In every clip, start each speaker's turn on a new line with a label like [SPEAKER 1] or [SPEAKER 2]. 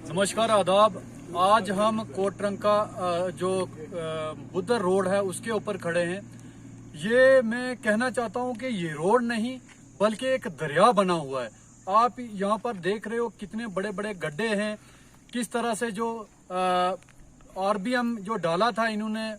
[SPEAKER 1] नमस्कार आदाब। आज हम कोटरंका जो बुद्धर रोड है उसके ऊपर खड़े हैं। ये मैं कहना चाहता हूँ कि ये रोड नहीं बल्कि एक दरिया बना हुआ है। आप यहाँ पर देख रहे हो कितने बड़े बड़े गड्ढे हैं, किस तरह से जो आरबीएम जो डाला था इन्होंने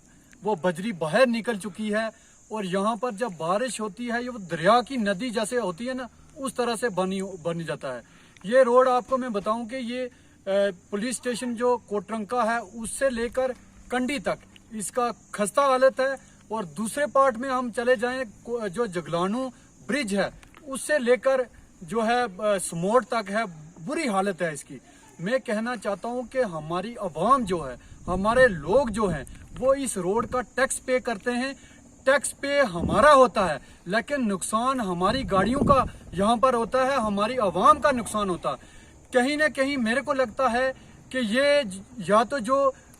[SPEAKER 1] वो बजरी बाहर निकल चुकी है। और यहाँ पर जब बारिश होती है ये दरिया की नदी जैसे होती है ना, उस तरह से बन जाता है। ये रोड आपको मैं बताऊं कि ये पुलिस स्टेशन जो कोटरंका है उससे लेकर कंडी तक इसका खस्ता हालत है। और दूसरे पार्ट में हम चले जाएं जो जगलानू ब्रिज है उससे लेकर जो है समोट तक है, बुरी हालत है इसकी। मैं कहना चाहता हूं कि हमारी आवाम जो है, हमारे लोग जो हैं वो इस रोड का टैक्स पे करते हैं। टैक्स पे हमारा होता है लेकिन नुकसान हमारी गाड़ियों का यहाँ पर होता है, हमारी आवाम का नुकसान होता है। कहीं ना कहीं मेरे को लगता है कि ये या तो जो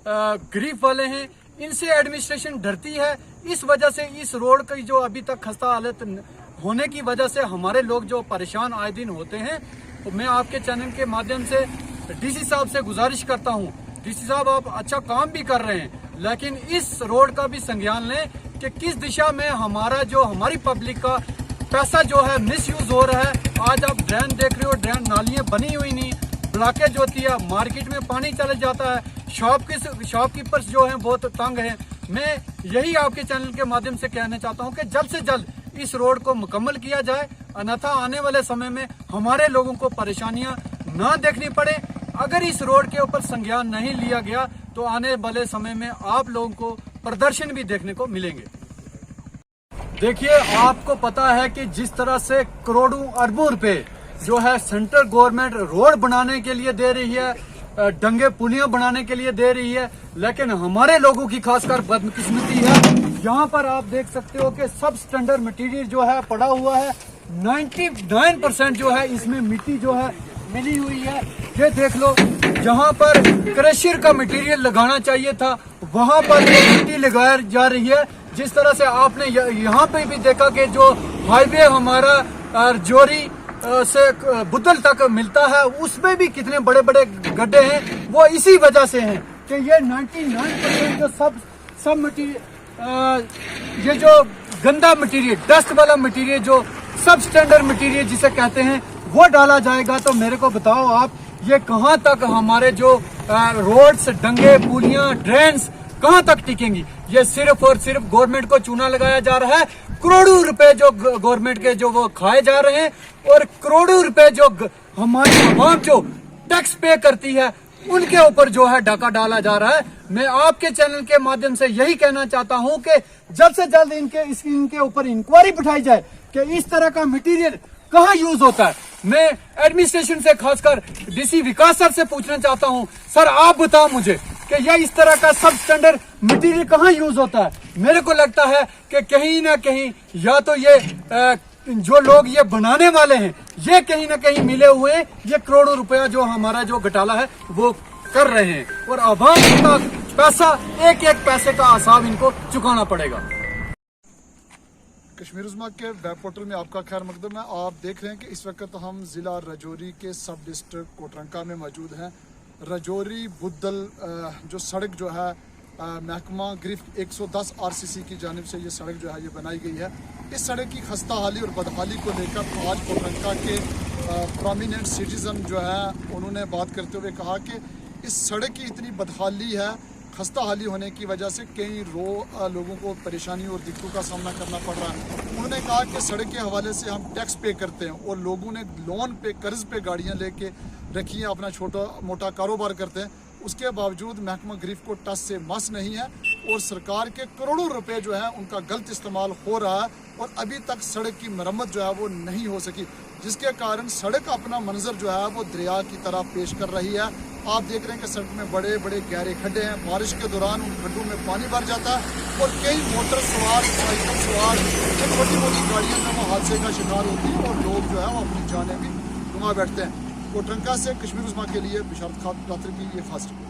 [SPEAKER 1] गरीब वाले हैं इनसे एडमिनिस्ट्रेशन डरती है, इस वजह से इस रोड की जो अभी तक खस्ता हालत होने की वजह से हमारे लोग जो परेशान आए दिन होते हैं। तो मैं आपके चैनल के माध्यम से डीसी साहब से गुजारिश करता हूँ, डीसी साहब आप अच्छा काम भी कर रहे हैं लेकिन इस रोड का भी संज्ञान लें कि किस दिशा में हमारी पब्लिक का पैसा जो है मिसयूज हो रहा है। आज आप ड्रेन देख रहे हो, ड्रेन नालियां बनी हुई नहीं, ब्लॉकेज होती है, मार्केट में पानी चले जाता है, शॉपकीपर्स जो हैं बहुत तंग हैं। मैं यही आपके चैनल के माध्यम से कहना चाहता हूं कि जल्द से जल्द इस रोड को मुकम्मल किया जाए, अन्यथा आने वाले समय में हमारे लोगों को परेशानियां ना देखनी पड़े। अगर इस रोड के ऊपर संज्ञान नहीं लिया गया तो आने वाले समय में आप लोगों को प्रदर्शन भी देखने को मिलेंगे। देखिए, आपको पता है कि जिस तरह से करोड़ों अरबों रुपए जो है सेंट्रल गवर्नमेंट रोड बनाने के लिए दे रही है, डंगे पुलियां बनाने के लिए दे रही है, लेकिन हमारे लोगों की खासकर बदकिस्मती है। यहाँ पर आप देख सकते हो कि सब स्टैंडर्ड मटेरियल जो है पड़ा हुआ है। 99% जो है इसमें मिट्टी जो है मिली हुई है। ये देख लो, जहाँ पर क्रशर का मटेरियल लगाना चाहिए था वहां पर मिट्टी लगाया जा रही है। जिस तरह से आपने यहाँ पे भी देखा कि जो हाईवे हमारा जोरी से बुद्धल तक मिलता है उसमें भी कितने बड़े बड़े गड्ढे हैं, वो इसी वजह से हैं कि ये 99% जो सब मटीरियल, ये जो गंदा मटीरियल, डस्ट वाला मटीरियल, जो सब स्टैंडर्ड मटीरियल जिसे कहते हैं, वो डाला जाएगा। तो मेरे को बताओ आप, ये कहाँ तक हमारे जो रोड्स, डंगे, पुलियां, ड्रेन्स कहाँ तक टिकेंगी? ये सिर्फ और सिर्फ गवर्नमेंट को चूना लगाया जा रहा है। करोड़ों रुपए जो गवर्नमेंट के जो वो खाए जा रहे हैं और करोड़ों रुपए जो हमारी आवाम जो टैक्स पे करती है उनके ऊपर जो है डाका डाला जा रहा है। मैं आपके चैनल के माध्यम से यही कहना चाहता हूं कि जल्द से जल्द इनके ऊपर इंक्वायरी बिठाई जाए कि इस तरह का मटीरियल कहाँ यूज होता है। मैं एडमिनिस्ट्रेशन से, खासकर डीसी विकास सर से पूछना चाहता हूं, सर आप बताओ मुझे कि यह इस तरह का सब स्टैंडर्ड मटेरियल कहाँ यूज होता है। मेरे को लगता है कि कहीं ना कहीं या तो ये जो लोग ये बनाने वाले हैं ये कहीं ना कहीं मिले हुए, ये करोड़ों रुपया जो हमारा जो घोटाला है वो कर रहे हैं और आवाम का पैसा, एक एक पैसे का हिसाब इनको चुकाना पड़ेगा।
[SPEAKER 2] कश्मीर उज़्मा के वेब पोर्टल में आपका खैर मकदम है। आप देख रहे हैं कि इस वक्त हम जिला राजौरी के सब डिस्ट्रिक्ट कोटरंका में मौजूद हैं। राजौरी बुद्धल जो सड़क जो है महकमा गिरफ्त 110 RCC की जानिब से ये सड़क जो है ये बनाई गई है। इस सड़क की खस्ता हाली और बदहाली को लेकर आज कोटरंका के प्रोमिनेंट सिटीज़न जो है उन्होंने बात करते हुए कहा कि इस सड़क की इतनी बदहाली है, खस्ता हाली होने की वजह से कई लोगों को परेशानी और दिक्कतों का सामना करना पड़ रहा है। उन्होंने कहा कि सड़क के हवाले से हम टैक्स पे करते हैं और लोगों ने लोन पे, कर्ज पे गाड़ियां लेके रखी हैं, अपना छोटा मोटा कारोबार करते हैं। उसके बावजूद महकमा गिरफ्त को टस से मस नहीं है और सरकार के करोड़ों रुपए जो है उनका गलत इस्तेमाल हो रहा है और अभी तक सड़क की मरम्मत जो है वो नहीं हो सकी, जिसके कारण सड़क अपना मंजर जो है वो दरिया की तरह पेश कर रही है। आप देख रहे हैं कि सड़क में बड़े बड़े गहरे खड्डे हैं। बारिश के दौरान उन खड्डों में पानी भर जाता है और कई मोटर सवार, साइकिल सवार, छोटी मोटी गाड़ियां जो हादसे का शिकार होती हैं और लोग जो है वो अपनी जानें भी गंवा बैठते हैं। कोटरंका से कश्मीर उज़्मा के लिए बिशारत खातर की ये खास रिपोर्ट।